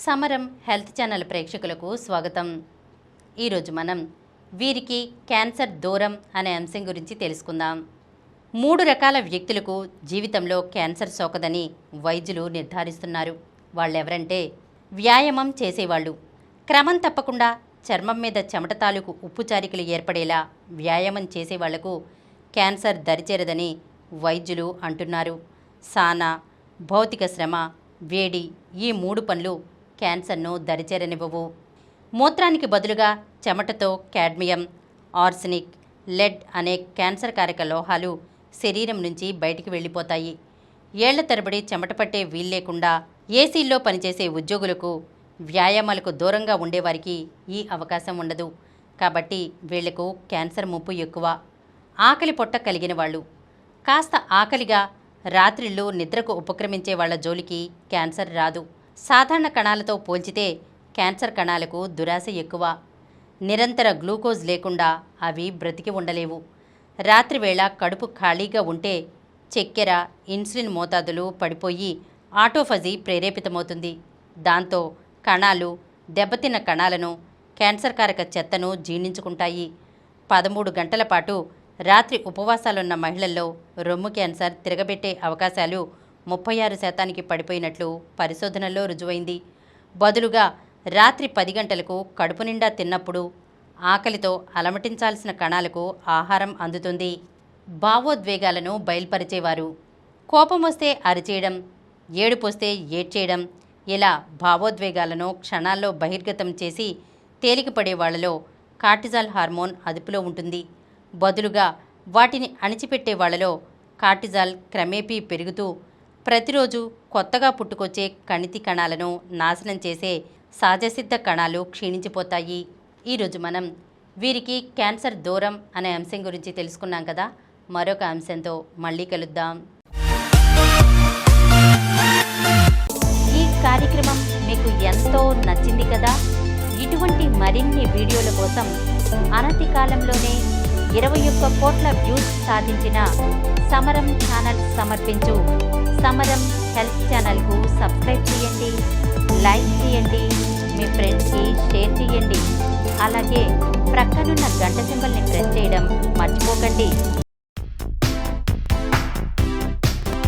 సమరం health channel ప్రేక్షకులకు స్వాగతం. ఈరోజు మనం వీరికి క్యాన్సర్ దూరం అనే అంశం గురించి తెలుసుకుందాం. 3 రకాల వ్యక్తులకు జీవితంలో క్యాన్సర్ సోకదని వైద్యులు నిర్ధారిస్తున్నారు. వాళ్ళెవరంటే వ్యాయామం చేసేవాళ్ళు. క్రమం తప్పకుండా చర్మం మీద చెమట తాలూకు ఉప్పు చారికలు ఏర్పడేలా వ్యాయామం చేసేవాళ్లకు క్యాన్సర్ దరిచేరదని వైద్యులు అంటున్నారు. సానా, భౌతిక శ్రమ, వేడి ఈ 3 పనులు క్యాన్సర్ను దరిచేరనివ్వవు. మూత్రానికి బదులుగా చెమటతో కాడ్మియం, ఆర్సెనిక్, లెడ్ అనే క్యాన్సర్ కారక లోహాలు శరీరం నుంచి బయటికి వెళ్ళిపోతాయి. ఏళ్ల తరబడి చెమట పట్టే వీల్లేకుండా ఏసీల్లో పనిచేసే ఉద్యోగులకు, వ్యాయామాలకు దూరంగా ఉండేవారికి ఈ అవకాశం ఉండదు. కాబట్టి వీళ్లకు క్యాన్సర్ ముప్పు ఎక్కువ. ఆకలి పొట్ట కలిగిన వాళ్ళు, కాస్త ఆకలిగా రాత్రిళ్ళు నిద్రకు ఉపక్రమించే వాళ్ల జోలికి క్యాన్సర్ రాదు. సాధారణ కణాలతో పోల్చితే క్యాన్సర్ కణాలకు దురాశ ఎక్కువ. నిరంతర గ్లూకోజ్ లేకుండా అవి బ్రతికి ఉండలేవు. రాత్రివేళ కడుపు ఖాళీగా ఉంటే చక్కెర, ఇన్సులిన్ మోతాదులు పడిపోయి ఆటోఫజీ ప్రేరేపితమవుతుంది. దాంతో కణాలు దెబ్బతిన్న కణాలను, క్యాన్సర్ కారక చెత్తను జీర్ణించుకుంటాయి. 13 గంటల పాటు రాత్రి ఉపవాసాలున్న మహిళల్లో రొమ్ము క్యాన్సర్ తిరగబెట్టే అవకాశాలు 36% పడిపోయినట్లు పరిశోధనల్లో రుజువైంది. బదులుగా రాత్రి 10 గంటలకు కడుపు నిండా తిన్నప్పుడు ఆకలితో అలమటించాల్సిన కణాలకు ఆహారం అందుతుంది. భావోద్వేగాలను బయల్పరిచేవారు. కోపం వస్తే అరిచేయడం, ఏడుపొస్తే ఏడ్చేయడం, ఇలా భావోద్వేగాలను క్షణాల్లో బహిర్గతం చేసి తేలికపడే వాళ్లలో కార్టిజాల్ హార్మోన్ అదుపులో ఉంటుంది. బదులుగా వాటిని అణిచిపెట్టే వాళ్లలో కార్టిజాల్ క్రమేపీ పెరుగుతూ ప్రతిరోజు కొత్తగా పుట్టుకొచ్చే కణితి కణాలను నాశనం చేసే సహజసిద్ధ కణాలు క్షీణించిపోతాయి. ఈరోజు మనం వీరికి క్యాన్సర్ దూరం అనే అంశం గురించి తెలుసుకున్నాం కదా. మరొక అంశంతో మళ్ళీ కలుద్దాం. ఈ కార్యక్రమం మీకు ఎంతో నచ్చింది కదా. ఇటువంటి మరిన్ని వీడియోల కోసం అనతి కాలంలోనే 21 కోట్ల వ్యూస్ సాధించిన సమరం ఛానల్ సమర్పించు సమరం హెల్త్ ఛానల్కు సబ్స్క్రైబ్ చేయండి, లైక్ చేయండి, మీ ఫ్రెండ్స్కి షేర్ చేయండి. అలాగే ప్రక్కనున్న గంట సింబల్ని ప్రెస్ చేయడం మర్చిపోకండి.